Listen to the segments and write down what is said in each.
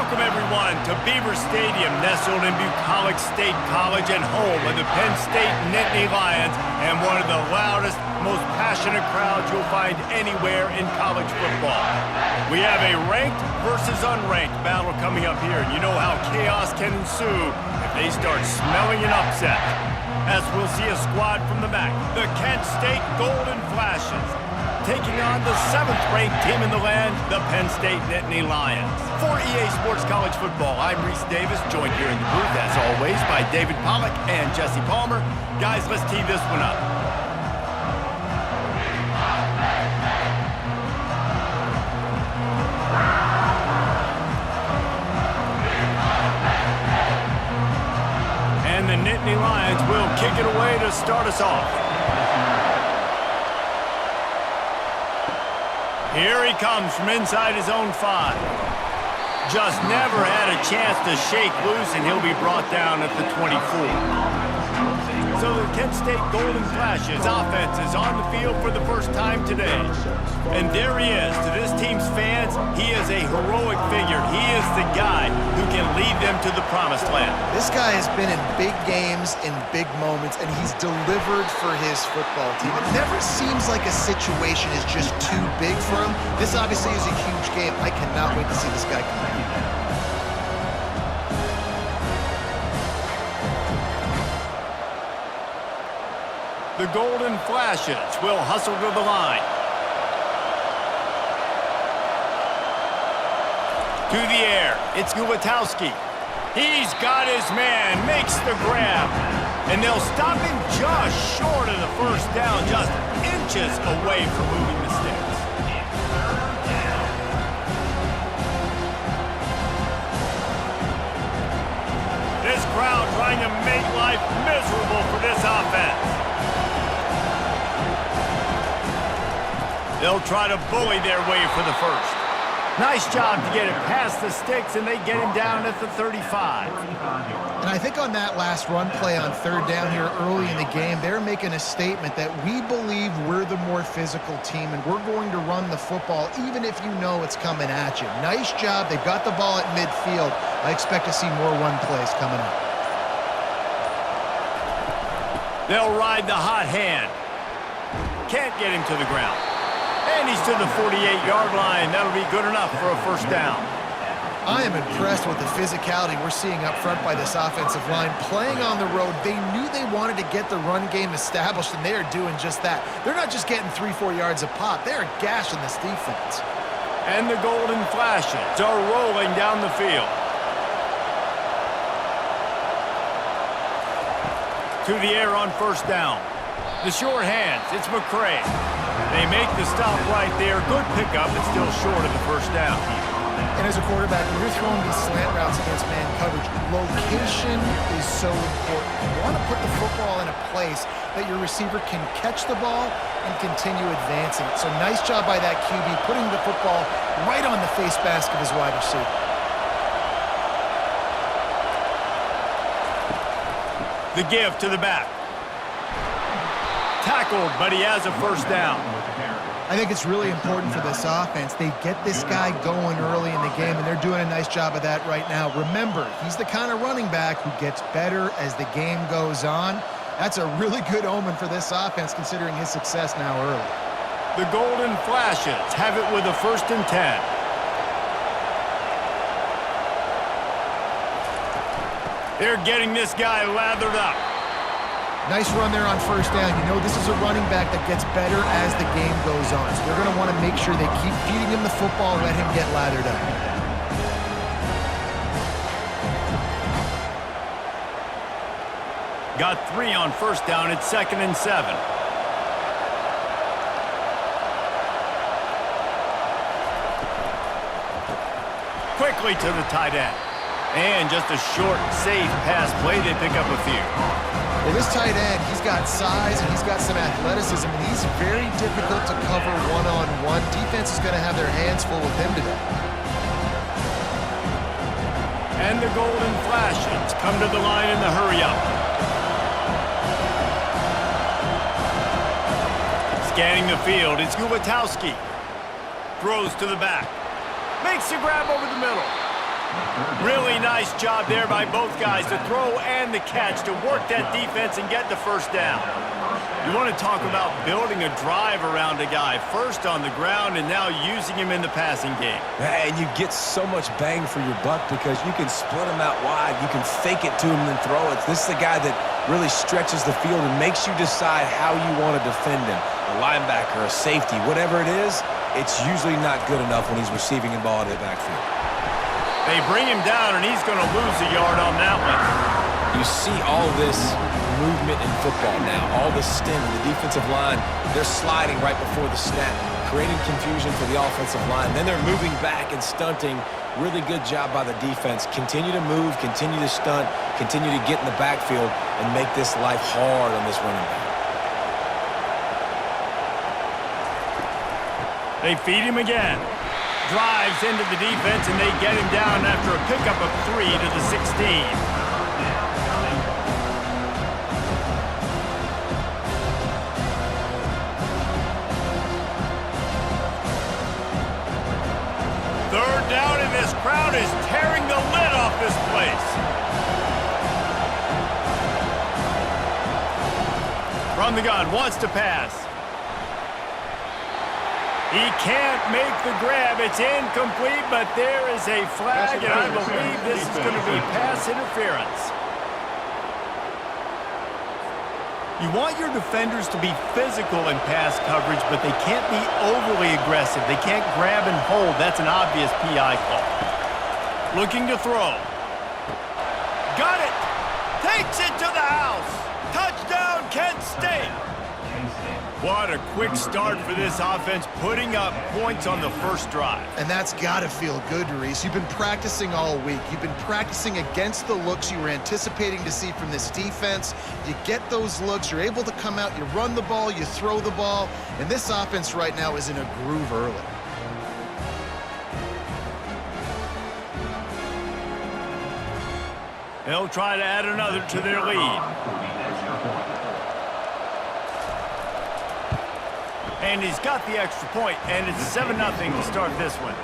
Welcome, everyone, to Beaver Stadium, nestled in Bucolic State College and home of the Penn State Nittany Lions, and one of the loudest, most passionate crowds you'll find anywhere in college football. We have a ranked versus unranked battle coming up here, and you know how chaos can ensue if they start smelling an upset. As we'll see a squad from the MAC, the Kent State Golden Flashes, taking on the 7th-ranked team in the land, the Penn State Nittany Lions. For EA Sports College Football, I'm Reese Davis, joined here in the booth, as always, by David Pollack and Jesse Palmer. Guys, let's tee this one up. And the Nittany Lions will kick it away to start us off. Here he comes from inside his own 5. Just never had a chance to shake loose, and he'll be brought down at the 24. So the Kent State Golden Flashes offense is on the field for the first time today. And there he is. To this team's fans, he is a heroic figure. He is the guy who can lead them to the promised land. This guy has been in big games, in big moments, and he's delivered for his football team. It never seems like a situation is just too big for him. This obviously is a huge game. I cannot wait to see this guy come in. The Golden Flashes will hustle to the line. To the air, it's Guwatowski. He's got his man, makes the grab. And they'll stop him just short of the first down, just inches away from moving the sticks. This crowd trying to make life miserable for this offense. They'll try to bully their way for the first. Nice job to get it past the sticks, and they get him down at the 35. And I think on that last run play on 3rd down here early in the game, they're making a statement that we believe we're the more physical team, and we're going to run the football even if you know it's coming at you. Nice job. They've got the ball at midfield. I expect to see more run plays coming up. They'll ride the hot hand. Can't get him to the ground. And he's to the 48-yard line. That'll be good enough for a first down. I am impressed with the physicality we're seeing up front by this offensive line. Playing on the road, they knew they wanted to get the run game established, and they are doing just that. They're not just getting 3-4 yards a pop. They are gashing this defense. And the Golden Flashes are rolling down the field. To the air on first down. The short hands, it's McCray. They make the stop right there. Good pickup, but still short of the first down. And as a quarterback, when you're throwing these slant routes against man coverage, location is so important. You want to put the football in a place that your receiver can catch the ball and continue advancing it. So nice job by that QB, putting the football right on the face mask of his wide receiver. The give to the back. Tackled, but he has a first down. I think it's really important for this offense. They get this guy going early in the game, and they're doing a nice job of that right now. Remember, he's the kind of running back who gets better as the game goes on. That's a really good omen for this offense, considering his success now early. The Golden Flashes have it with a 1st and 10. They're getting this guy lathered up. Nice run there on first down. You know this is a running back that gets better as the game goes on. So they're going to want to make sure they keep feeding him the football and let him get lathered up. Got 3 on first down. It's 2nd and 7. Quickly to the tight end. And just a short, safe pass play. They pick up a few. Well, this tight end, he's got size and he's got some athleticism, and he's very difficult to cover one-on-one. Defense is going to have their hands full with him today. And the Golden Flashes come to the line in the hurry-up. Scanning the field, it's Guwatowski. Throws to the back. Makes the grab over the middle. Really nice job there by both guys, the throw and the catch, to work that defense and get the first down. You want to talk about building a drive around a guy, first on the ground and now using him in the passing game. And you get so much bang for your buck because you can split him out wide. You can fake it to him and then throw it. This is the guy that really stretches the field and makes you decide how you want to defend him. A linebacker, a safety, whatever it is, it's usually not good enough when he's receiving the ball in the backfield. They bring him down, and he's going to lose a yard on that one. You see all this movement in football now, all the stem, the defensive line, they're sliding right before the snap, creating confusion for the offensive line. Then they're moving back and stunting. Really good job by the defense. Continue to move, continue to stunt, continue to get in the backfield and make this life hard on this running back. They feed him again. Drives into the defense, and they get him down after a pickup of 3 to the 16. Third down, and this crowd is tearing the lid off this place. From the gun, wants to pass. He can't make the grab. It's incomplete, but there is a flag, and I believe this is going to be pass interference. You want your defenders to be physical in pass coverage, but they can't be overly aggressive. They can't grab and hold. That's an obvious PI call. Looking to throw. Got it! Takes it to the house! Touchdown, Penn State! What a quick start for this offense, putting up points on the first drive. And that's got to feel good, Reese. You've been practicing all week. You've been practicing against the looks you were anticipating to see from this defense. You get those looks, you're able to come out, you run the ball, you throw the ball, and this offense right now is in a groove early. They'll try to add another to their lead. And he's got the extra point, and it's 7-0 to start this one.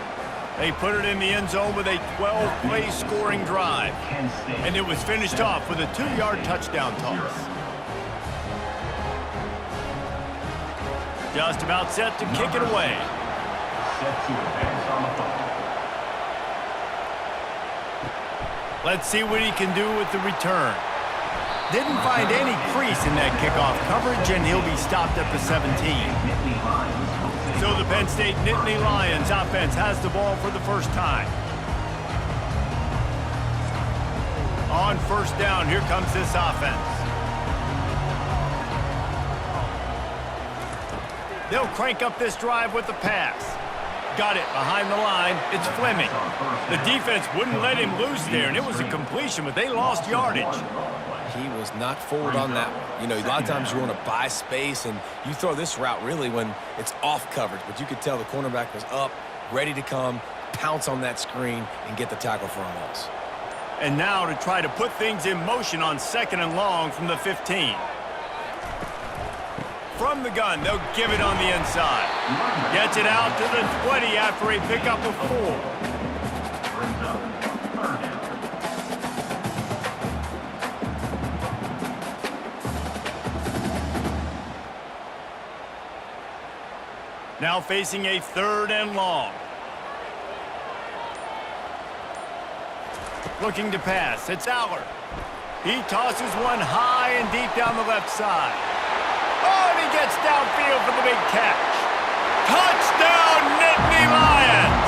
They put it in the end zone with a 12-play scoring drive. And it was finished off with a 2-yard touchdown toss. Just about set to kick it away. Let's see what he can do with the return. Didn't find any crease in that kickoff coverage, and he'll be stopped at the 17. So the Penn State Nittany Lions offense has the ball for the first time. On first down, here comes this offense. They'll crank up this drive with the pass. Got it behind the line. It's Fleming. The defense wouldn't let him loose there, and it was a completion, but they lost yardage. He was not forward on that one. You know, a lot of times you want to buy space, and you throw this route really when it's off coverage. But you could tell the cornerback was up, ready to come, pounce on that screen, and get the tackle for a loss. And now to try to put things in motion on 2nd and long from the 15. From the gun, they'll give it on the inside. Gets it out to the 20 after a pickup of 4. Now facing a 3rd and long. Looking to pass. It's Aller. He tosses one high and deep down the left side. Oh, and he gets downfield for the big catch. Touchdown, Nittany Lions!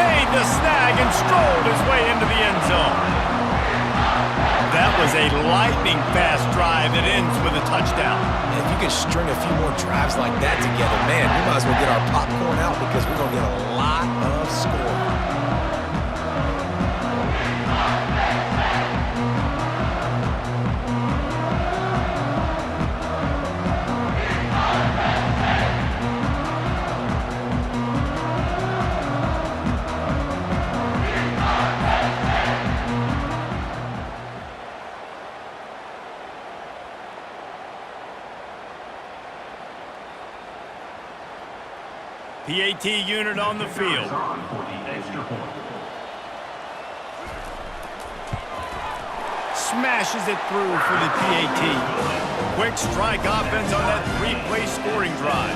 Made the snag and strolled his way into the end zone. That was a lightning-fast drive that ends with a touchdown. And if you can string a few more drives like that together, man, we might as well get our popcorn out because we're going to get a lot of scoring. PAT unit on the field. smashes it through for the PAT. Quick strike offense on that three-play scoring drive.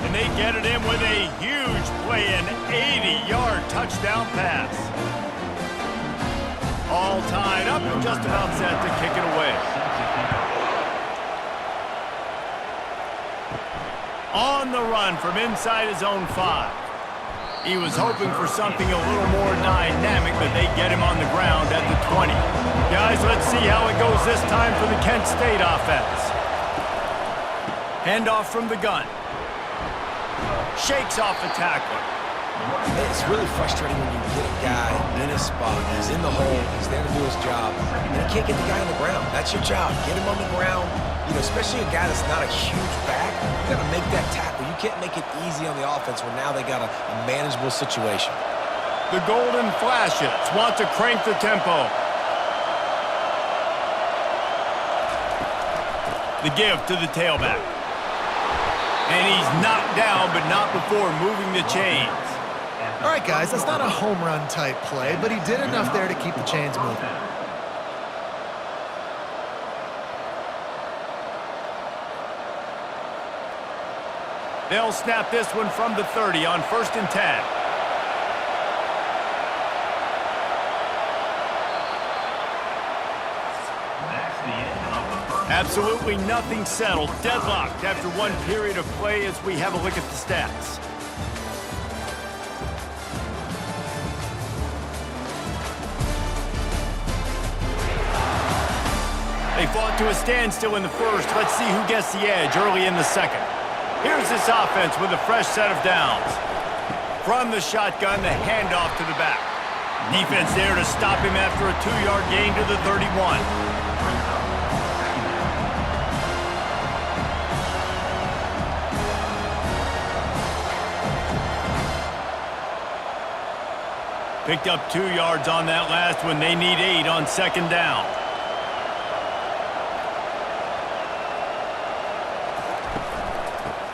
And they get it in with a huge play, an 80-yard touchdown pass. All tied up and just about set to kick it away. On the run from inside his own 5. He was hoping for something a little more dynamic, but they get him on the ground at the 20. Guys, let's see how it goes this time for the Kent State offense. Handoff from the gun. Shakes off the tackler. It's really frustrating when you get a guy in his spot. He's in the hole. He's there to do his job. And you can't get the guy on the ground. That's your job. Get him on the ground. You know, especially a guy that's not a huge back. You got to make that tackle. You can't make it easy on the offense when now they got a manageable situation. The golden flashes want to crank the tempo. The give to the tailback. And he's knocked down, but not before moving the chains. All right, guys, that's not a home run type play, but he did enough there to keep the chains moving. They'll snap this one from the 30 on 1st and 10. Absolutely nothing settled. Deadlocked after one period of play as we have a look at the stats. They fought to a standstill in the first. Let's see who gets the edge early in the second. Here's this offense with a fresh set of downs. From the shotgun, the handoff to the back. Defense there to stop him after a 2-yard gain to the 31. Picked up 2 yards on that last one. They need 8 on 2nd down.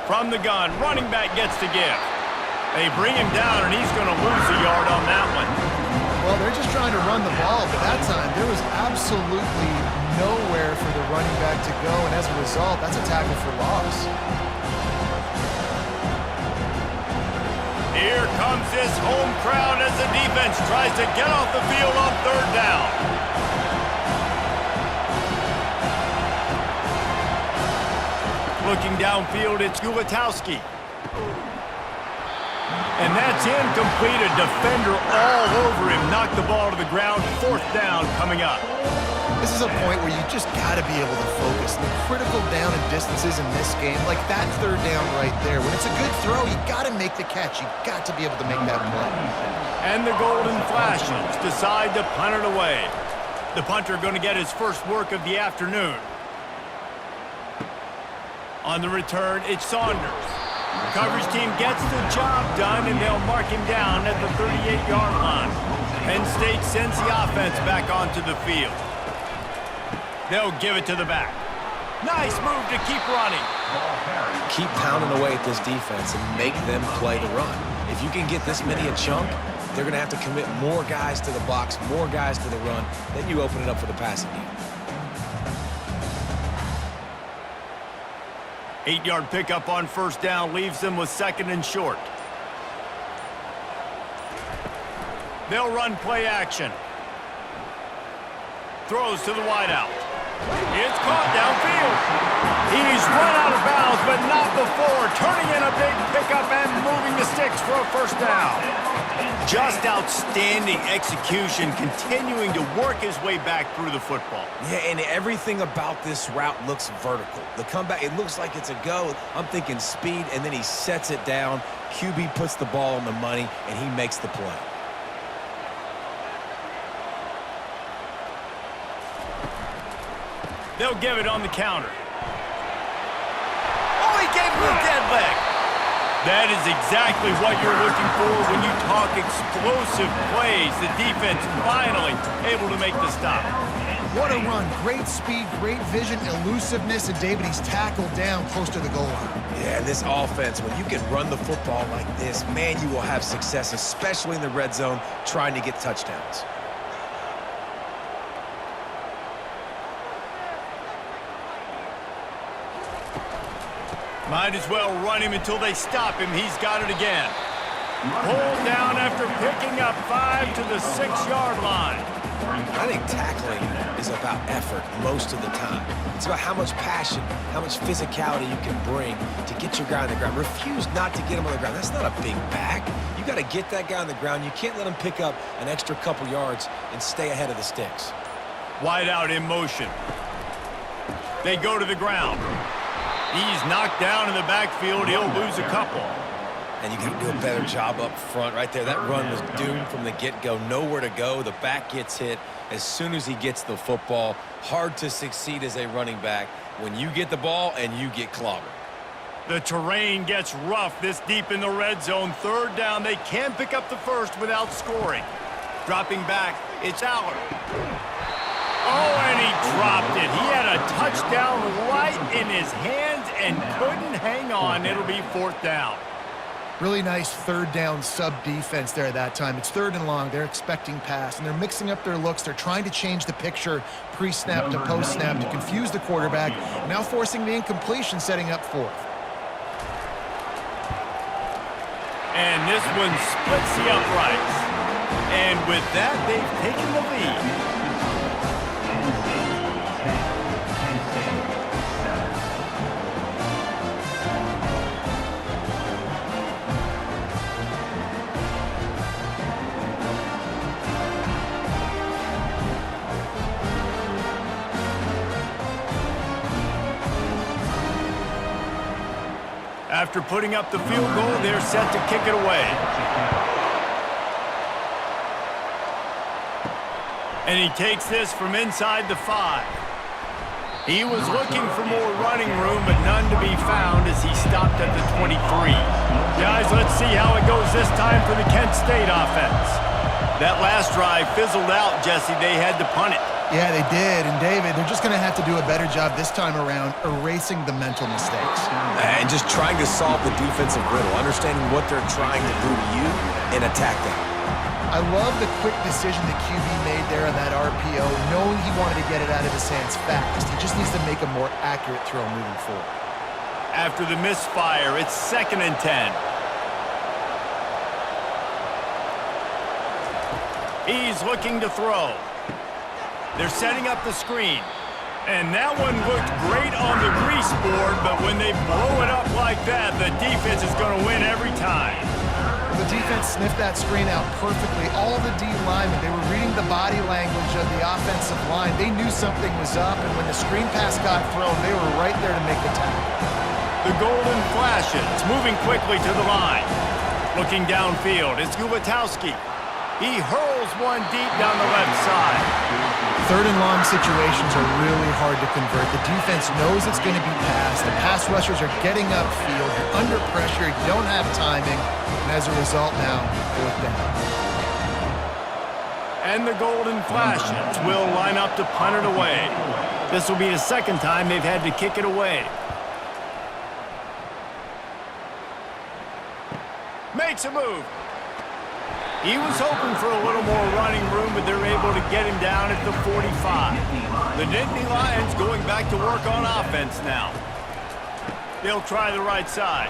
From the gun, running back gets to give. They bring him down, and he's going to lose a yard on that one. Well, they're just trying to run the ball, but that time there was absolutely nowhere for the running back to go, and as a result, that's a tackle for loss. Here comes this home crowd as the defense tries to get off the field on 3rd down. Looking downfield, it's Gulatowski. And that's incomplete. A defender all over him. Knocked the ball to the ground. 4th down coming up. This is a point where you just got to be able to focus. The critical down and distances in this game, like that 3rd down right there. When it's a good throw, you got to make the catch. You got to be able to make that play. And the golden flashes decide to punt it away. The punter going to get his first work of the afternoon. On the return, it's Saunders. Coverage team gets the job done, and they'll mark him down at the 38-yard line. Penn State sends the offense back onto the field. They'll give it to the back. Nice move to keep running. Keep pounding away at this defense and make them play the run. If you can get this many a chunk, they're going to have to commit more guys to the box, more guys to the run. Then you open it up for the passing game. 8-yard pickup on 1st down leaves them with 2nd and short. They'll run play action. Throws to the wideout. It's caught downfield. He's run out of bounds, but not before. Turning in a big pickup and moving the sticks for a 1st down. Just outstanding execution, continuing to work his way back through the football. Yeah, and everything about this route looks vertical. The comeback, it looks like it's a go. I'm thinking speed, and then he sets it down. QB puts the ball on the money, and he makes the play. They'll give it on the counter. Oh, he gave him a dead leg. That is exactly what you're looking for when you talk explosive plays. The defense finally able to make the stop. What a run. Great speed, great vision, elusiveness, and David, he's tackled down close to the goal line. Yeah, this offense, when you can run the football like this, man, you will have success, especially in the red zone, trying to get touchdowns. Might as well run him until they stop him. He's got it again. Pulled down after picking up 5 to the 6-yard line. I think tackling is about effort most of the time. It's about how much passion, how much physicality you can bring to get your guy on the ground. Refuse not to get him on the ground. That's not a big back. You got to get that guy on the ground. You can't let him pick up an extra couple yards and stay ahead of the sticks. Wide out in motion. They go to the ground. He's knocked down in the backfield. He'll lose a couple. And you got to do a better job up front right there. That run was doomed from the get-go. Nowhere to go. The back gets hit as soon as he gets the football. Hard to succeed as a running back when you get the ball and you get clobbered. The terrain gets rough this deep in the red zone. 3rd down. They can pick up the first without scoring. Dropping back, it's Aller. Oh, and he dropped it. He had a touchdown right in his hands and couldn't hang on. It'll be 4th down. Really nice 3rd down sub-defense there at that time. It's 3rd and long. They're expecting pass, and they're mixing up their looks. They're trying to change the picture pre-snap to post-snap to confuse the quarterback, now forcing the incompletion, setting up 4th. And this one splits the uprights. And with that, they've taken the lead. After putting up the field goal, they're set to kick it away. And he takes this from inside the 5. He was looking for more running room, but none to be found as he stopped at the 23. Guys, let's see how it goes this time for the Kent State offense. That last drive fizzled out, Jesse. They had to punt it. Yeah, they did. And, David, they're just going to have to do a better job this time around erasing the mental mistakes. And just trying to solve the defensive riddle, understanding what they're trying to do to you and attack them. I love the quick decision the QB made there on that RPO, knowing he wanted to get it out of his hands fast. He just needs to make a more accurate throw moving forward. After the misfire, it's 2nd and 10. He's looking to throw. They're setting up the screen. And that one looked great on the grease board, but when they blow it up like that, the defense is going to win every time. The defense sniffed that screen out perfectly. All the D linemen, they were reading the body language of the offensive line. They knew something was up, and when the screen pass got thrown, they were right there to make the tackle. The golden flashes, moving quickly to the line. Looking downfield, it's Gulatowski. He hurls one deep down the left side. 3rd and long situations are really hard to convert. The defense knows it's going to be passed. The pass rushers are getting upfield. You're under pressure. You don't have timing. And as a result now, 4th down. And the golden flashes will line up to punt it away. This will be the 2nd time they've had to kick it away. Makes a move. He was hoping for a little more running room, but they're able to get him down at the 45. The Nittany Lions going back to work on offense now. They'll try the right side.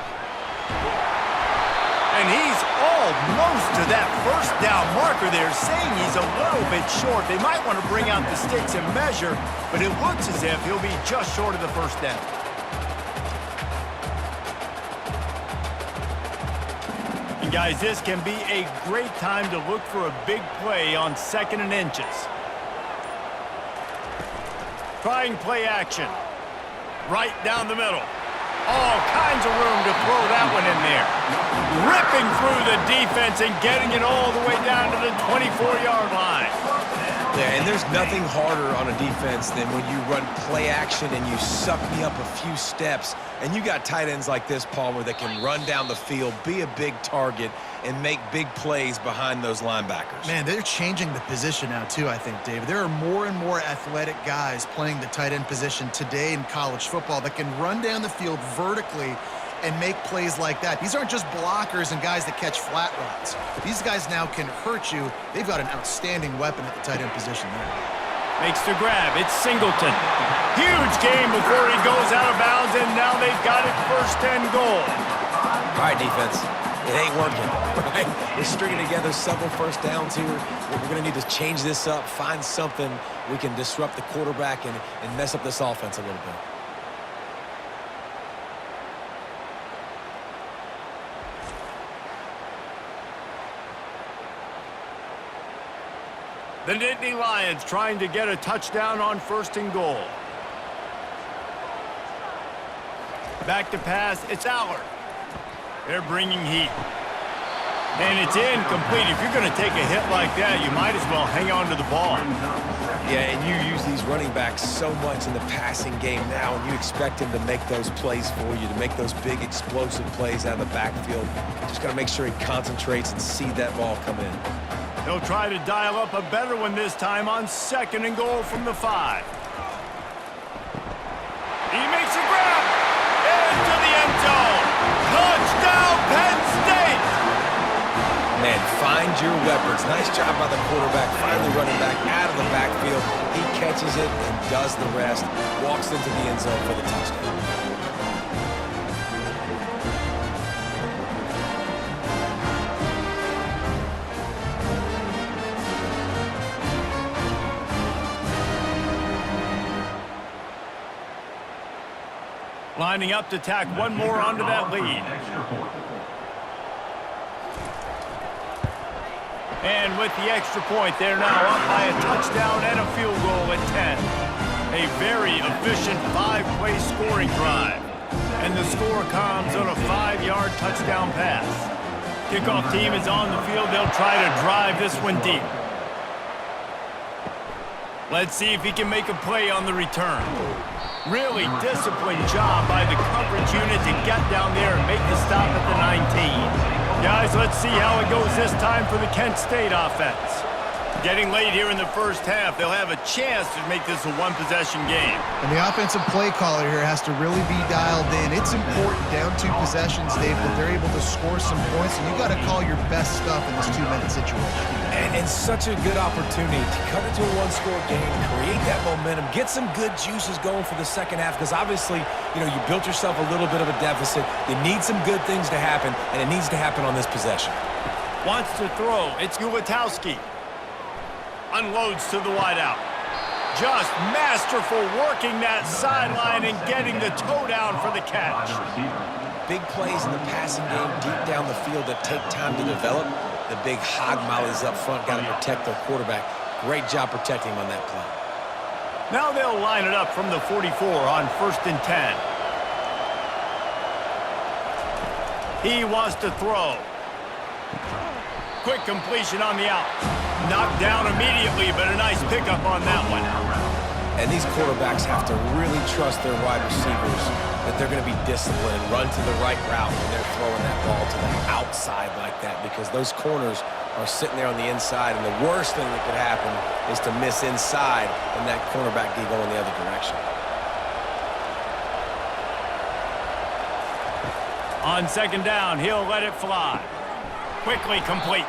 And he's almost to that 1st down marker there, saying he's a little bit short. They might want to bring out the sticks and measure, but it looks as if he'll be just short of the 1st down. And guys, this can be a great time to look for a big play on 2nd and inches. Trying play action. Right down the middle. All kinds of room to throw that one in there. Ripping through the defense and getting it all the way down to the 24-yard line. Yeah, and there's nothing harder on a defense than when you run play action and you suck me up a few steps. And you got tight ends like this, Palmer, that can run down the field, be a big target, and make big plays behind those linebackers. Man, they're changing the position now, too, I think, David. There are more and more athletic guys playing the tight end position today in college football that can run down the field vertically and make plays like that. These aren't just blockers and guys that catch flat routes. These guys now can hurt you. They've got an outstanding weapon at the tight end position there. Makes the grab. It's Singleton. Huge game before he goes out of bounds, and now they've got it first and goal. All right, defense. It ain't working, right? We're stringing together several first downs here. We're going to need to change this up, find something we can disrupt the quarterback and mess up this offense a little bit. The Nittany Lions trying to get a touchdown on first and goal. Back to pass, it's Allard. They're bringing heat. And it's incomplete. If you're going to take a hit like that, you might as well hang on to the ball. Yeah, and you use these running backs so much in the passing game now, and you expect him to make those plays for you, to make those big explosive plays out of the backfield. Just got to make sure he concentrates and see that ball come in. They'll try to dial up a better one this time on second and goal from the 5. He makes a grab into the end zone. Touchdown, Penn State! Man, find your weapons. Nice job by the quarterback, finally running back out of the backfield. He catches it and does the rest. Walks into the end zone for the touchdown. Lining up to tack one more onto that lead. And with the extra point, they're now up by a touchdown and a field goal at 10. A very efficient 5-play scoring drive. And the score comes on a 5-yard touchdown pass. Kickoff team is on the field. They'll try to drive this one deep. Let's see if he can make a play on the return. Really disciplined job by the coverage unit to get down there and make the stop at the 19. Guys, let's see how it goes this time for the Kent State offense. Getting late here in the first half, they'll have a chance to make this a one-possession game. And the offensive play caller here has to really be dialed in. It's important down 2 possessions, Dave, that they're able to score some points, and you got to call your best stuff in this 2-minute situation. And such a good opportunity to cut into a one-score game, create that momentum, get some good juices going for the second half, because obviously, you know, you built yourself a little bit of a deficit. You need some good things to happen, and it needs to happen on this possession. Wants to throw. It's Ulatowski. Unloads to the wideout. Just masterful working that sideline and getting the toe down for the catch. Big plays in the passing game deep down the field that take time to develop. The big hog mollies up front got to protect their quarterback. Great job protecting him on that play. Now they'll line it up from the 44 on first and 10. He wants to throw. Quick completion on the out. Knocked down immediately, but a nice pickup on that one. And these quarterbacks have to really trust their wide receivers that they're going to be disciplined and run to the right route when they're throwing that ball to the outside like that, because those corners are sitting there on the inside, and the worst thing that could happen is to miss inside and that cornerback be going the other direction. On second down, he'll let it fly. Quickly complete.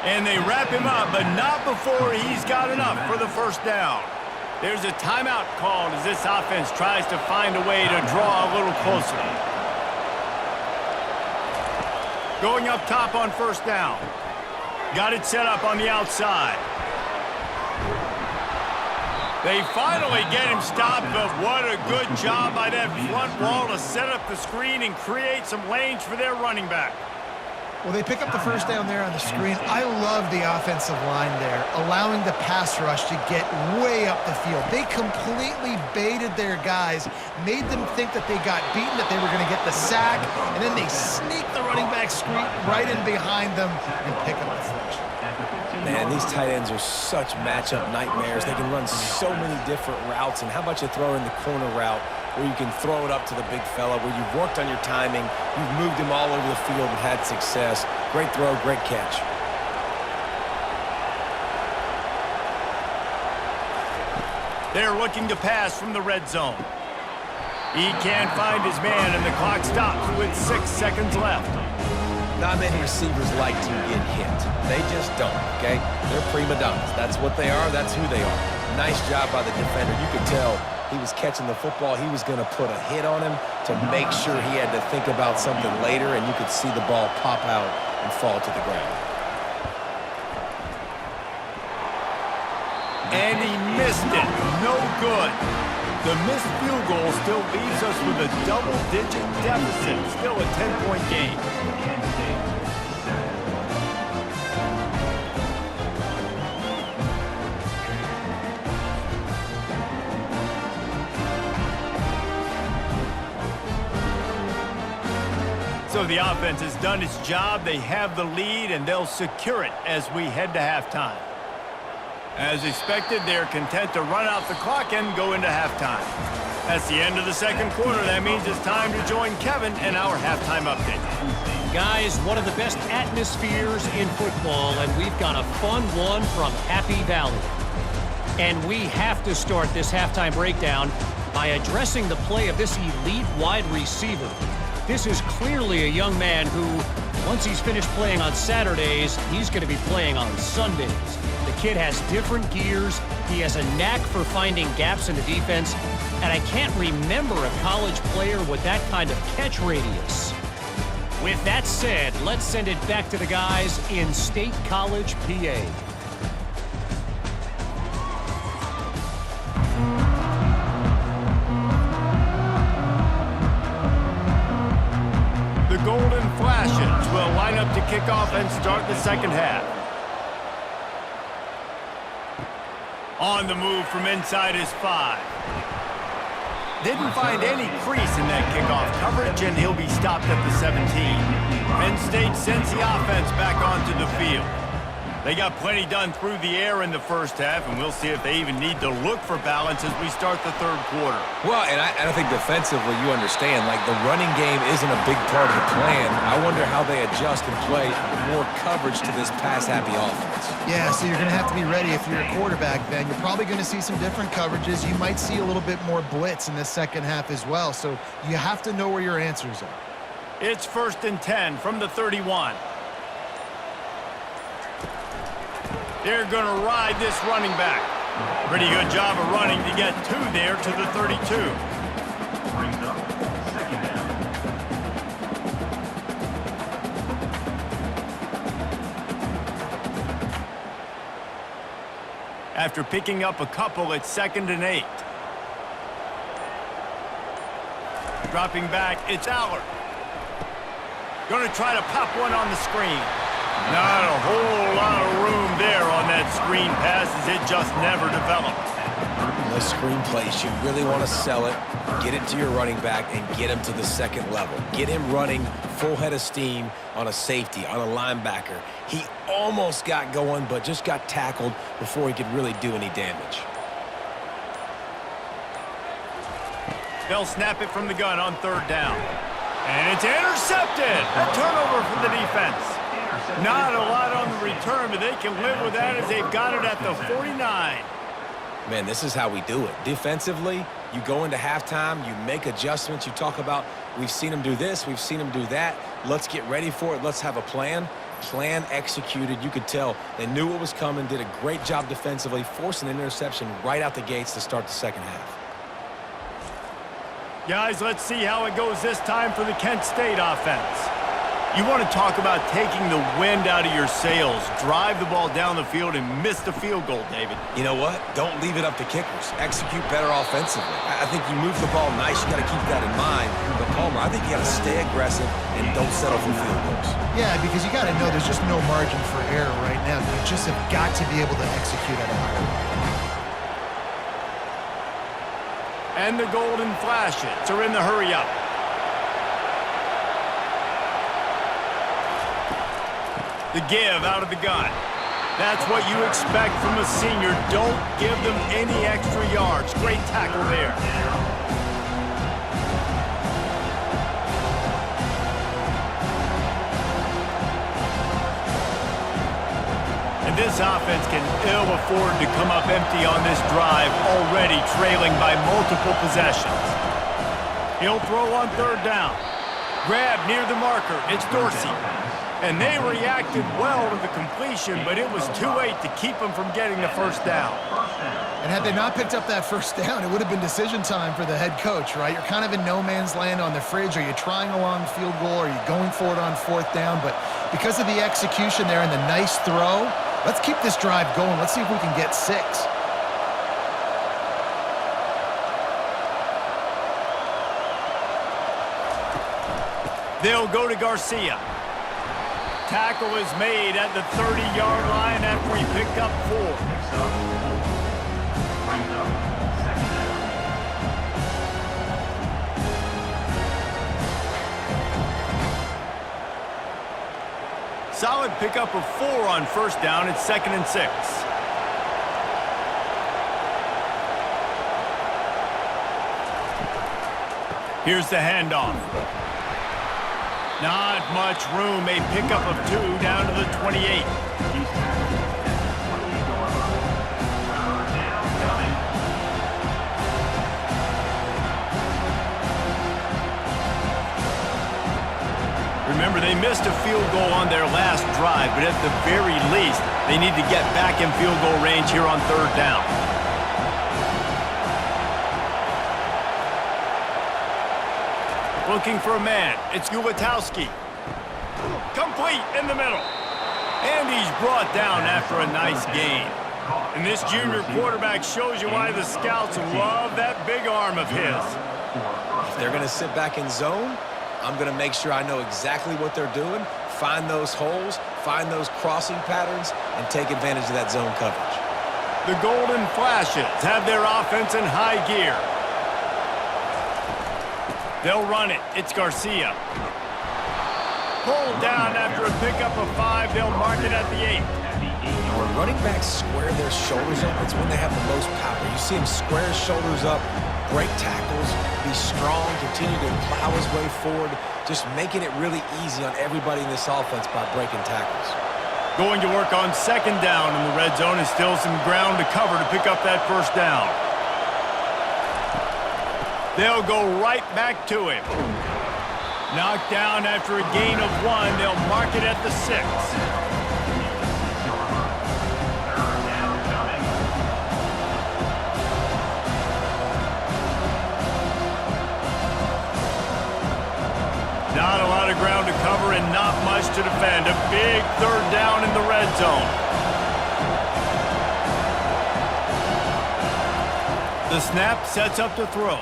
And they wrap him up, but not before he's got enough for the first down. There's a timeout called as this offense tries to find a way to draw a little closer. Going up top on first down. Got it set up on the outside. They finally get him stopped, but what a good job by that front wall to set up the screen and create some lanes for their running back. Well, they pick up the first down there on the screen. I love the offensive line there, allowing the pass rush to get way up the field. They completely baited their guys, made them think that they got beaten, that they were going to get the sack, and then they sneak the running back screen right in behind them and pick up the first. Man, these tight ends are such matchup nightmares. They can run so many different routes, and how about you throw in the corner route where you can throw it up to the big fella, where you've worked on your timing, you've moved him all over the field and had success. Great throw, great catch. They're looking to pass from the red zone. He can't find his man, and the clock stops with 6 seconds left. Not many receivers like to get hit. They just don't, okay? They're prima donnas. That's what they are. That's who they are. Nice job by the defender. You could tell he was catching the football. He was going to put a hit on him to make sure he had to think about something later, and you could see the ball pop out and fall to the ground. And he missed it. No good. The missed field goal still leaves us with a double-digit deficit. Still a 10-point game. So the offense has done its job. They have the lead, and they'll secure it as we head to halftime. As expected, they're content to run out the clock and go into halftime. That's the end of the second quarter. That means it's time to join Kevin and our halftime update. Guys, one of the best atmospheres in football, and we've got a fun one from Happy Valley. And we have to start this halftime breakdown by addressing the play of this elite wide receiver. This is clearly a young man who, once he's finished playing on Saturdays, he's going to be playing on Sundays. The kid has different gears. He has a knack for finding gaps in the defense. And I can't remember a college player with that kind of catch radius. With that said, let's send it back to the guys in State College, PA. The Golden Flashes will line up to kick off and start the second half. On the move from inside his 5. Didn't find any crease in that kickoff coverage, and he'll be stopped at the 17. Penn State sends the offense back onto the field. They got plenty done through the air in the first half, and we'll see if they even need to look for balance as we start the third quarter. Well, and I think defensively you understand, like, the running game isn't a big part of the plan. I wonder how they adjust and play more coverage to this pass-happy offense. Yeah, so you're going to have to be ready if you're a quarterback then. You're probably going to see some different coverages. You might see a little bit more blitz in the second half as well, so you have to know where your answers are. It's 1st and 10 from the 31. They're going to ride this running back. Pretty good job of running to get 2 there to the 32. Brings up second down. After picking up a couple, it's 2nd and 8. Dropping back, it's Allard. Going to try to pop one on the screen. Not a whole lot of room there on that screen pass, as it just never developed. Those screen plays, you really want to sell it, get it to your running back, and get him to the second level. Get him running full head of steam on a safety, on a linebacker. He almost got going, but just got tackled before he could really do any damage. They'll snap it from the gun on 3rd down. And it's intercepted! A turnover for the defense. Not a lot on the return, but they can live with that as they've got it at the 49. Man, this is how we do it. Defensively, you go into halftime, you make adjustments. You talk about, we've seen them do this, we've seen them do that. Let's get ready for it. Let's have a plan. Plan executed. You could tell they knew what was coming, did a great job defensively, forced an interception right out the gates to start the second half. Guys, let's see how it goes this time for the Kent State offense. You want to talk about taking the wind out of your sails. Drive the ball down the field and miss the field goal, David. You know what? Don't leave it up to kickers. Execute better offensively. I think you move the ball nice. You got to keep that in mind. But Palmer, I think you got to stay aggressive and don't settle for field goals. Yeah, because you got to know there's just no margin for error right now. You just have got to be able to execute at a higher level. And the Golden Flashes are in the hurry-up. The give out of the gun. That's what you expect from a senior. Don't give them any extra yards. Great tackle there. And this offense can ill afford to come up empty on this drive, already trailing by multiple possessions. He'll throw on 3rd down. Grab near the marker. It's Dorsey. And they reacted well to the completion, but it was too late to keep them from getting the first down. And had they not picked up that first down, it would have been decision time for the head coach, right? You're kind of in no man's land on the fridge. Are you trying a long field goal? Are you going for it on fourth down? But because of the execution there and the nice throw, let's keep this drive going. Let's see if we can get 6. They'll go to Garcia. Tackle is made at the 30-yard line after he picked up 4. Next up, brings up second down. Solid pickup of 4 on first down. It's 2nd and 6. Here's the handoff. Not much room. A pickup of 2 down to the 28. He's tackled at the 28-yard line. Third down coming. Remember, they missed a field goal on their last drive, but at the very least, they need to get back in field goal range here on third down. Looking for a man. It's Gulatowski. Complete in the middle. And he's brought down after a nice gain. And this junior quarterback shows you why the scouts love that big arm of his. If they're going to sit back in zone, I'm going to make sure I know exactly what they're doing, find those holes, find those crossing patterns, and take advantage of that zone coverage. The Golden Flashes have their offense in high gear. They'll run it. It's Garcia. Pulled down after a pickup of 5. They'll mark it at the 8. When running backs square their shoulders up, it's when they have the most power. You see him square his shoulders up, break tackles, be strong, continue to plow his way forward, just making it really easy on everybody in this offense by breaking tackles. Going to work on second down in the red zone, and still some ground to cover to pick up that first down. They'll go right back to him. Knocked down after a gain of 1. They'll mark it at the 6. Not a lot of ground to cover and not much to defend. A big third down in the red zone. The snap sets up the throw.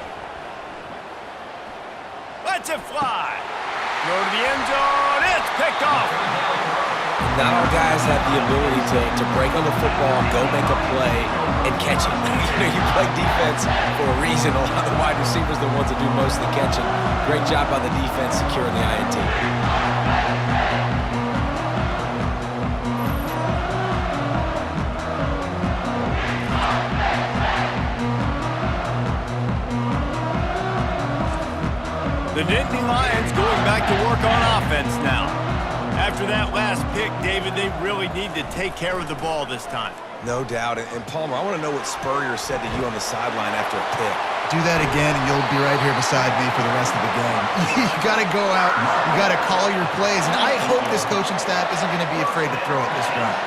Lets it fly. Go to the end zone. It's picked off. Not all guys have the ability to break on the football, go make a play, and catch it. You play defense for a reason. A lot of the wide receivers are the ones that do most of the catching. Great job by the defense securing the INT. The Nittany Lions going back to work on offense now. After that last pick, David, they really need to take care of the ball this time. No doubt. And Palmer, I want to know what Spurrier said to you on the sideline after a pick. Do that again, and you'll be right here beside me for the rest of the game. You got to go out. You got to call your plays. And I hope this coaching staff isn't going to be afraid to throw it this round.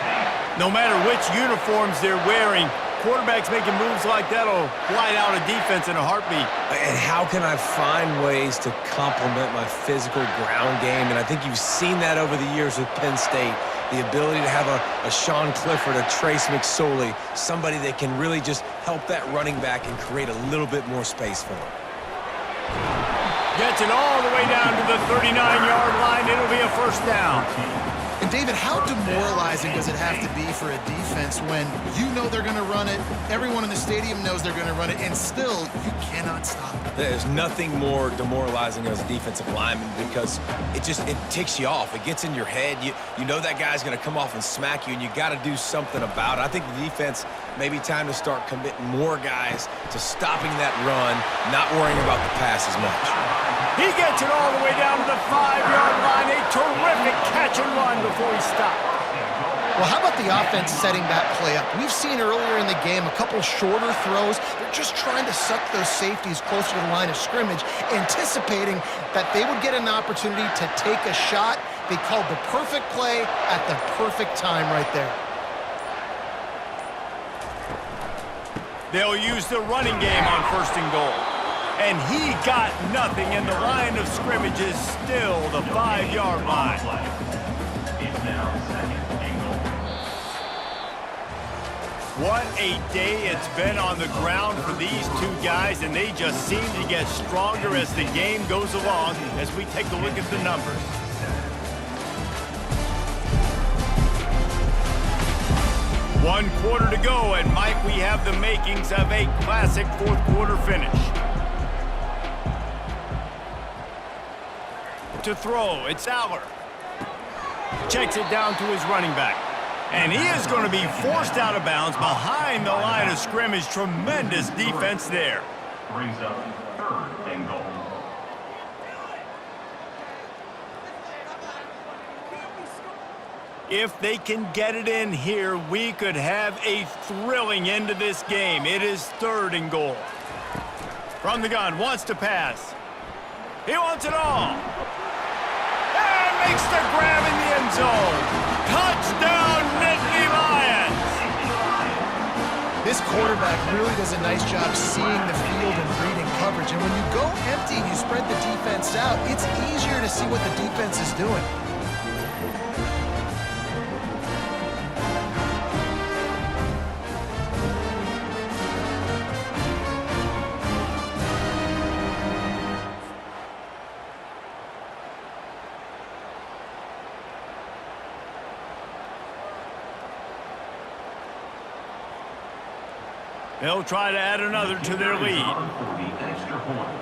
No matter which uniforms they're wearing, quarterbacks making moves like that will white out a defense in a heartbeat. And how can I find ways to complement my physical ground game? And I think you've seen that over the years with Penn State. The ability to have a Sean Clifford, a Trace McSorley, somebody that can really just help that running back and create a little bit more space for him. Gets it all the way down to the 39-yard line. It'll be a first down. And David, how demoralizing does it have to be for a defense when you know they're going to run it, everyone in the stadium knows they're going to run it, and still you cannot stop it? There's nothing more demoralizing as a defensive lineman because it ticks you off. It gets in your head. You know that guy's going to come off and smack you, and you got to do something about it. I think the defense maybe time to start committing more guys to stopping that run, not worrying about the pass as much. He gets it all the way down to the 5-yard line. A terrific catch and run before he stopped. Well, how about the offense setting that play up? We've seen earlier in the game a couple shorter throws. They're just trying to suck those safeties closer to the line of scrimmage, anticipating that they would get an opportunity to take a shot They called the perfect play at the perfect time right there. They'll use the running game on 1st and goal. And he got nothing, and the line of scrimmage is still the 5-yard line. It's now 2nd and goal. What a day it's been on the ground for these two guys, and they just seem to get stronger as the game goes along as we take a look at the numbers. One quarter to go, and Mike, we have the makings of a classic 4th quarter finish. To throw, it's Aller. Checks it down to his running back. And he is going to be forced out of bounds behind the line of scrimmage. Tremendous defense there. Brings up 3rd and goal. If they can get it in here, we could have a thrilling end to this game. It is 3rd and goal. From the gun, wants to pass. He wants it all. And makes the grab in the end zone. Touchdown, Nittany Lions! This quarterback really does a nice job seeing the field and reading coverage. And when you go empty and you spread the defense out, it's easier to see what the defense is doing. They'll try to add another to their lead. For the extra point.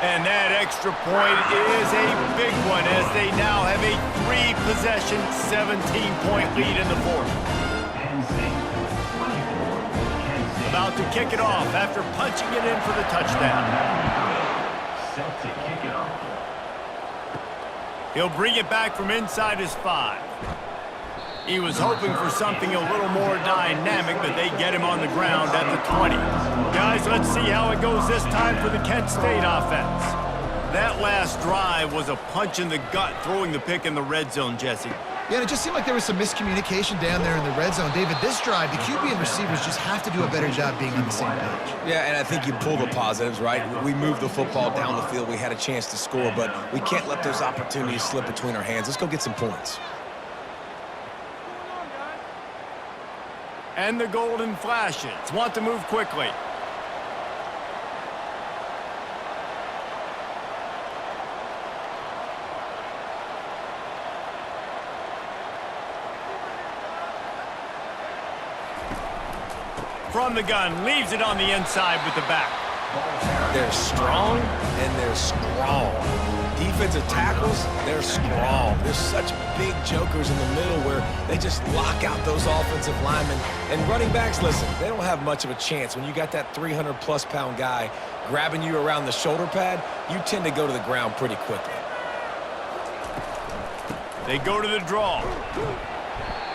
And that extra point is a big one as they now have a 3-possession, 17-point lead in the 4th. Penn State 24. Penn State. About to kick it off after punching it in for the touchdown. Set to kick it off. He'll bring it back from inside his 5. He was hoping for something a little more dynamic, but they get him on the ground at the 20. Guys, let's see how it goes this time for the Kent State offense. That last drive was a punch in the gut, throwing the pick in the red zone, Jesse. Yeah, and it just seemed like there was some miscommunication down there in the red zone. David, this drive, the QB and receivers just have to do a better job being on the same page. Yeah, and I think you pull the positives, right? We moved the football down the field. We had a chance to score, but we can't let those opportunities slip between our hands. Let's go get some points. And the golden flashes want to move quickly. From the gun, leaves it on the inside with the back. They're strong and they're strong. Defensive tackles, they're strong. There's such big jokers in the middle where they just lock out those offensive linemen. And running backs, listen, they don't have much of a chance. When you got that 300-plus pound guy grabbing you around the shoulder pad, you tend to go to the ground pretty quickly. They go to the draw.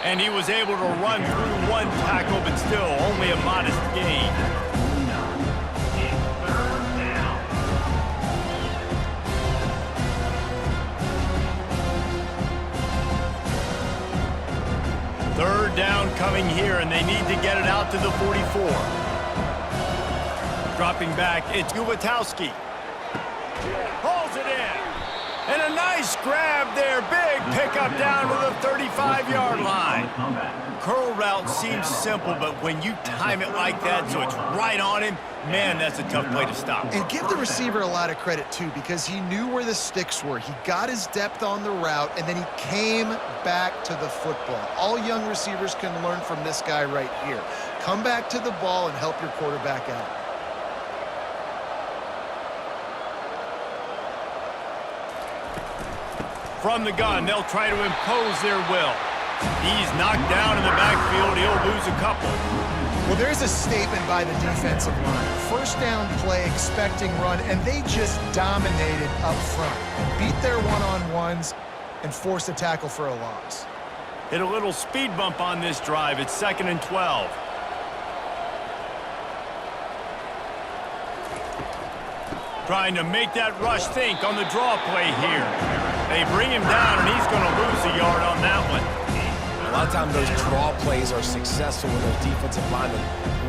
And he was able to run through one tackle, but still only a modest gain. Third down coming here, and they need to get it out to the 44. Dropping back, it's Ulatowski. Pulls it in. And a nice grab there. Big pickup down to the 35-yard line. Curl route seems simple, but when you time it like that so it's right on him, man, that's a tough play to stop. And give the receiver a lot of credit, too, because he knew where the sticks were. He got his depth on the route, and then he came back to the football. All young receivers can learn from this guy right here. Come back to the ball and help your quarterback out. From the gun, they'll try to impose their will. He's knocked down in the backfield. He'll lose a couple. Well, there's a statement by the defensive line. First down play, expecting run, and they just dominated up front. Beat their one-on-ones and forced a tackle for a loss. Hit a little speed bump on this drive. It's 2nd and 12. Trying to make that rush think on the draw play here. They bring him down, and he's going to lose a yard on that one. A lot of times those draw plays are successful when those defensive linemen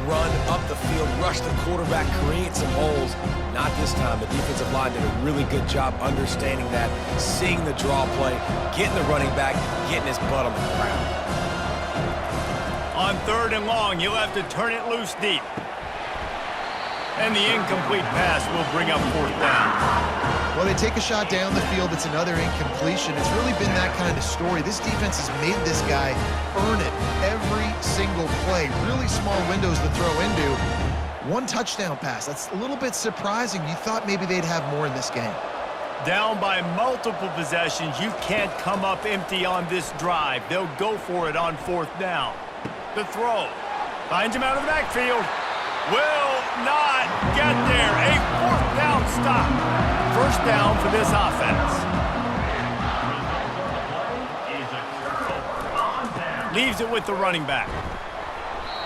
run up the field, rush the quarterback, create some holes. Not this time. The defensive line did a really good job understanding that, seeing the draw play, getting the running back, getting his butt on the ground. On 3rd and long, he'll have to turn it loose deep. And the incomplete pass will bring up 4th down. Well, they take a shot down the field. It's another incompletion. It's really been that kind of story. This defense has made this guy earn it every single play. Really small windows to throw into. 1 touchdown pass. That's a little bit surprising. You thought maybe they'd have more in this game. Down by multiple possessions. You can't come up empty on this drive. They'll go for it on 4th down. The throw. Finds him out of the backfield. Will not get there. A 4th down stop. 1st down for this offense. Leaves it with the running back.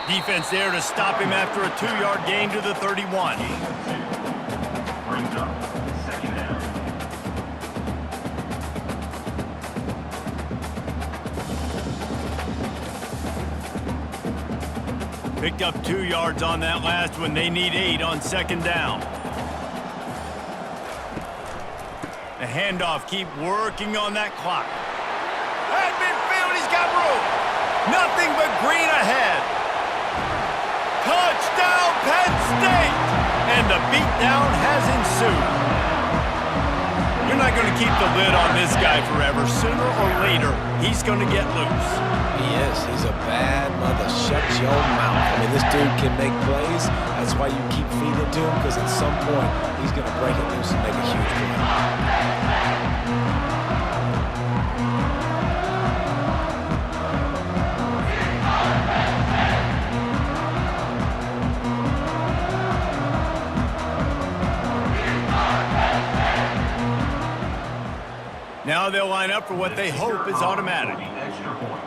Defense there to stop him after a 2-yard gain to the 31. Brings up 2nd down. Picked up 2 yards on that last one. They need 8 on 2nd down. The handoff, keep working on that clock. At midfield, he's got room. Nothing but green ahead. Touchdown, Penn State! And the beatdown has ensued. You're not going to keep the lid on this guy forever. Sooner or later, he's going to get loose. He is. He's a bad mother. Shut your mouth. I mean, this dude can make plays. That's why you keep feeding it to him, because at some point, he's going to break it loose and make a huge play. Now they'll line up for what they hope is automatic. Extra point.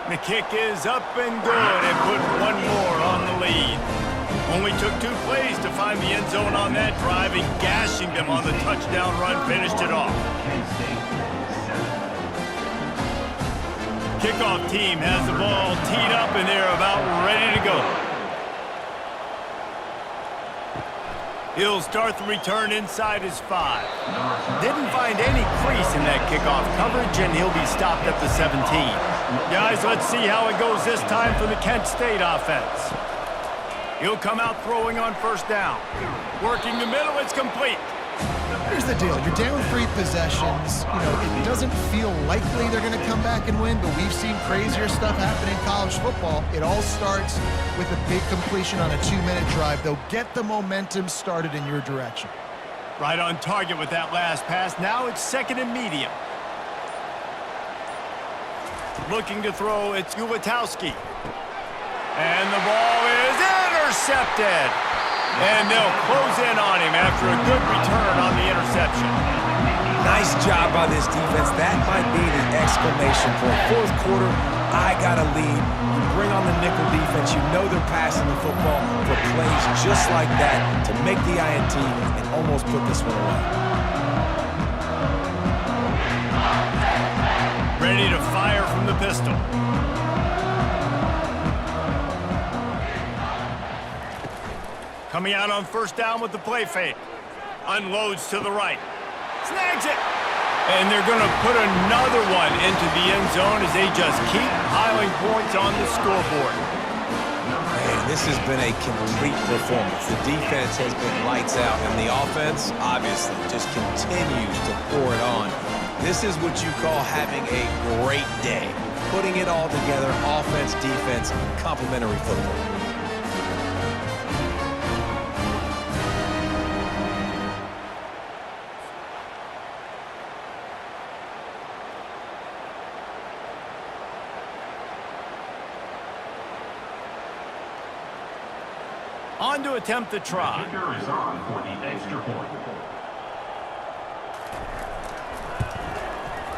The kick is up and good and put 1 more on the lead. Only took 2 plays to find the end zone on that drive, and gashing them on the touchdown run finished it off. Penn State 7. Kickoff team has the ball teed up and they're about ready to go. He'll start the return inside his 5. Didn't find any crease in that kickoff coverage, and he'll be stopped at the 17. Guys, let's see how it goes this time for the Kent State offense. He'll come out throwing on 1st down. Working the middle, it's complete. Here's the deal. You're down 3 possessions. You know, it doesn't feel likely they're going to come back and win, but we've seen crazier stuff happen in college football. It all starts with a big completion on a 2-minute drive. They'll get the momentum started in your direction. Right on target with that last pass. Now it's 2nd and medium. Looking to throw, it's Ulatowski. And the ball is intercepted. And they'll close in on him after a good return on the interception. Nice job by this defense. That might be the exclamation point. 4th quarter, I got a lead. You bring on the nickel defense. You know they're passing the football for plays just like that to make the INT and almost put this one away. Ready to fire from the pistol. Coming out on 1st down with the play fake. Unloads to the right. Snags it. And they're going to put another one into the end zone as they just keep piling points on the scoreboard. Man, this has been a complete performance. The defense has been lights out, and the offense, obviously, just continues to pour it on. This is what you call having a great day. Putting it all together, offense, defense, complementary football. On to attempt the try. Kicker is on for the extra point.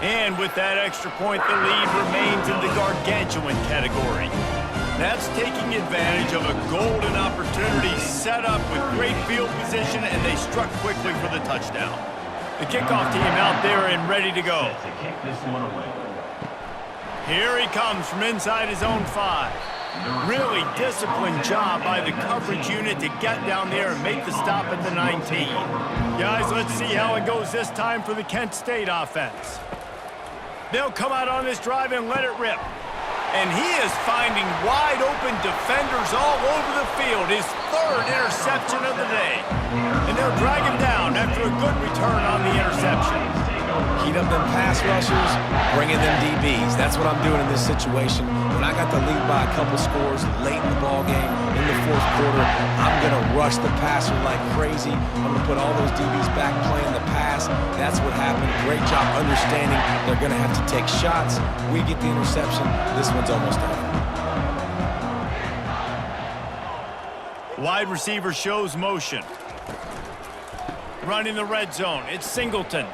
And with that extra point, the lead remains in the gargantuan category. That's taking advantage of a golden opportunity set up with great field position, and they struck quickly for the touchdown. The kickoff team out there and ready to go. To kick this one away. Here he comes from inside his own 5. Really disciplined job by the coverage unit to get down there and make the stop at the 19. Guys, let's see how it goes this time for the Kent State offense. They'll come out on this drive and let it rip. And he is finding wide open defenders all over the field. His 3rd interception of the day. And they'll drag him down after a good return on the interception. Heat up them pass rushers, bring in them DBs. That's what I'm doing in this situation. When I got the lead by a couple scores late in the ball game, in the 4th quarter, I'm going to rush the passer like crazy. I'm going to put all those DBs back playing the pass. That's what happened. Great job understanding they're going to have to take shots. We get the interception. This one's almost over. Wide receiver shows motion. Running the red zone. It's Singleton.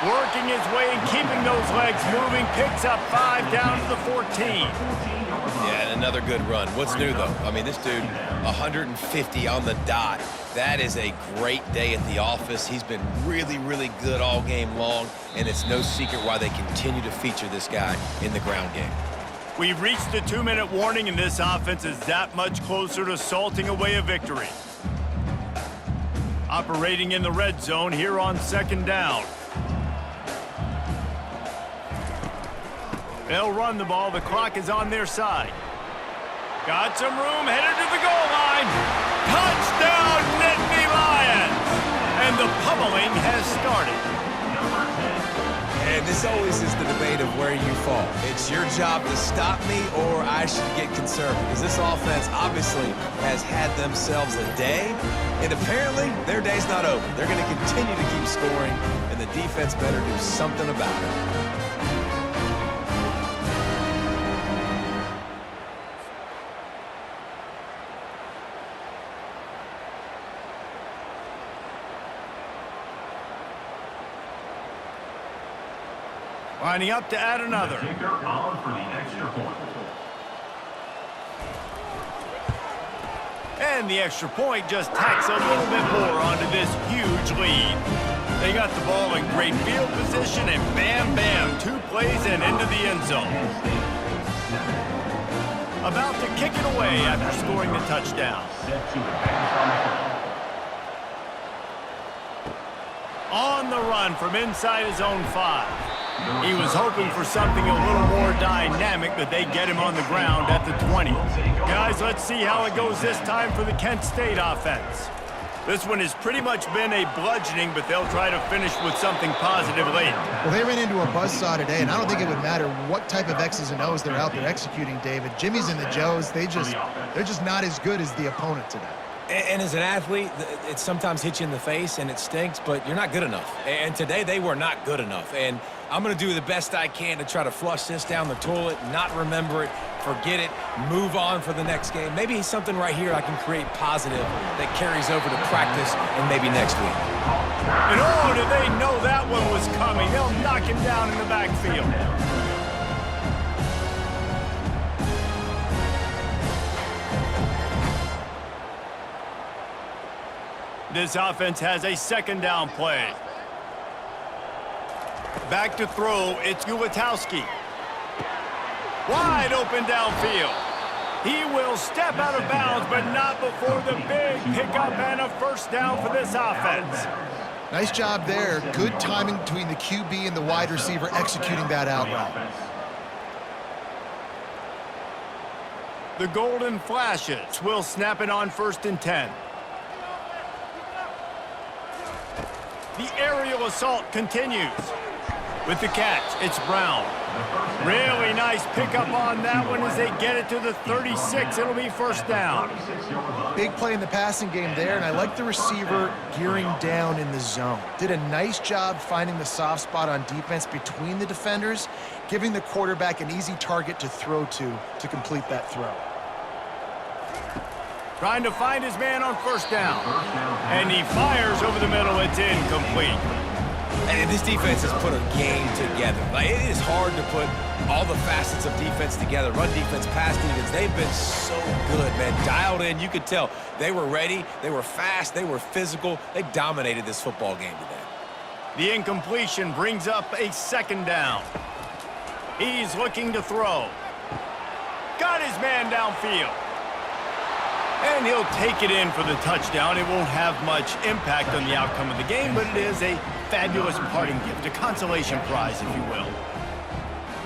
Working his way and keeping those legs moving. Picks up 5 down to the 14. Yeah, and another good run. What's new, though? I mean, this dude, 150 on the dot. That is a great day at the office. He's been really, really good all game long, and it's no secret why they continue to feature this guy in the ground game. We've reached the 2-minute warning, and this offense is that much closer to salting away a victory. Operating in the red zone here on 2nd down. They'll run the ball. The clock is on their side. Got some room, headed to the goal line. Touchdown, Nittany Lions! And the pummeling has started. And this always is the debate of where you fall. It's your job to stop me, or I should get concerned, because this offense obviously has had themselves a day, and apparently their day's not over. They're going to continue to keep scoring, and the defense better do something about it. Lining up to add another. The kicker on for the extra point. And the extra point just tacks a little bit more onto this huge lead. They got the ball in great field position, and bam, bam, 2 plays and into the end zone. About to kick it away after scoring the touchdown. Set to advance on the On the run from inside his own 5. He was hoping for something a little more dynamic, but they get him on the ground at the 20. Guys, let's see how it goes this time for the Kent State offense. This one has pretty much been a bludgeoning, but they'll try to finish with something positive late. Well, they ran into a buzzsaw today, and I don't think it would matter what type of X's and O's they're out there executing, David. Jimmy's and the Joes, they're just not as good as the opponent today. And as an athlete, it sometimes hits you in the face and it stinks, but you're not good enough. And today they were not good enough. And I'm going to do the best I can to try to flush this down the toilet, not remember it, forget it, move on for the next game. Maybe something right here I can create positive that carries over to practice and maybe next week. And oh, do they know that one was coming. They'll knock him down in the backfield. This offense has a 2nd down play. Back to throw, it's Ulatowski. Wide open downfield. He will step out of bounds, but not before the big pickup and a 1st down for this offense. Nice job there. Good timing between the QB and the wide receiver executing that out route. The golden flashes will snap it on 1st and 10. The aerial assault continues. With the catch, it's Brown. Really nice pickup on that one as they get it to the 36. It'll be 1st down. Big play in the passing game there, and I like the receiver gearing down in the zone. Did a nice job finding the soft spot on defense between the defenders, giving the quarterback an easy target to throw to complete that throw. Trying to find his man on 1st down. And he fires over the middle. It's incomplete. And this defense has put a game together. Like, it is hard to put all the facets of defense together. Run defense, pass defense, they've been so good, man. Dialed in, you could tell. They were ready, they were fast, they were physical. They dominated this football game today. The incompletion brings up a 2nd down. He's looking to throw. Got his man downfield. And he'll take it in for the touchdown. It won't have much impact on the outcome of the game, but it is a fabulous parting gift, a consolation prize, if you will.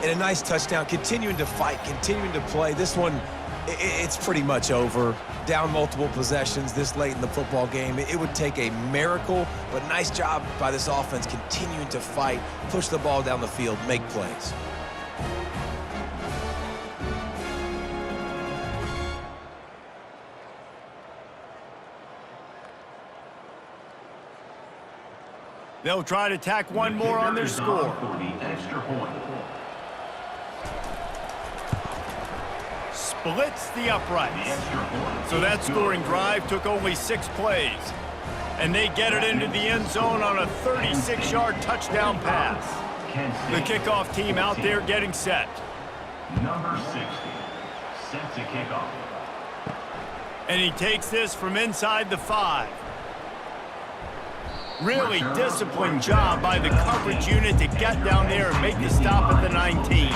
And a nice touchdown, continuing to fight, continuing to play. This one, it's pretty much over. Down multiple possessions this late in the football game. It would take a miracle, but nice job by this offense continuing to fight, push the ball down the field, make plays. They'll try to tack one more on their score. For the extra point. Splits the uprights. So that scoring drive took only 6 plays. And they get it into the end zone on a 36-yard touchdown pass. The kickoff team out there getting set. Number 60, set to kick off. And he takes this from inside the 5. Really disciplined job by the coverage unit to get down there and make the stop at the 19.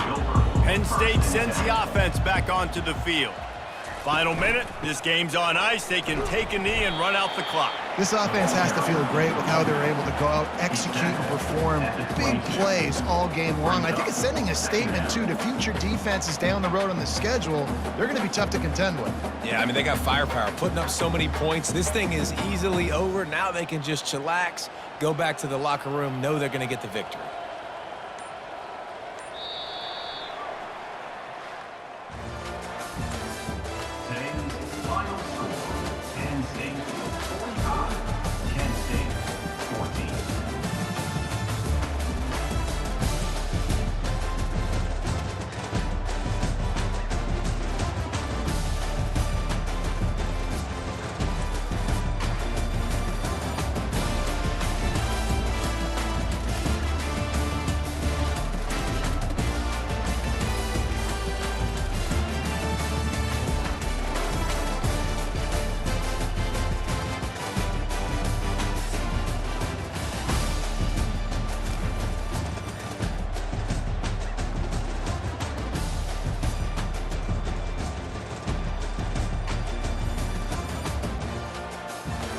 Penn State sends the offense back onto the field. Final minute, this game's on ice. They can take a knee and run out the clock. This offense has to feel great with how they're able to go out, execute, and perform big plays all game long. I think it's sending a statement, too, to future defenses down the road on the schedule. They're going to be tough to contend with. Yeah, I mean, they got firepower, putting up so many points. This thing is easily over. Now they can just chillax, go back to the locker room, know they're going to get the victory.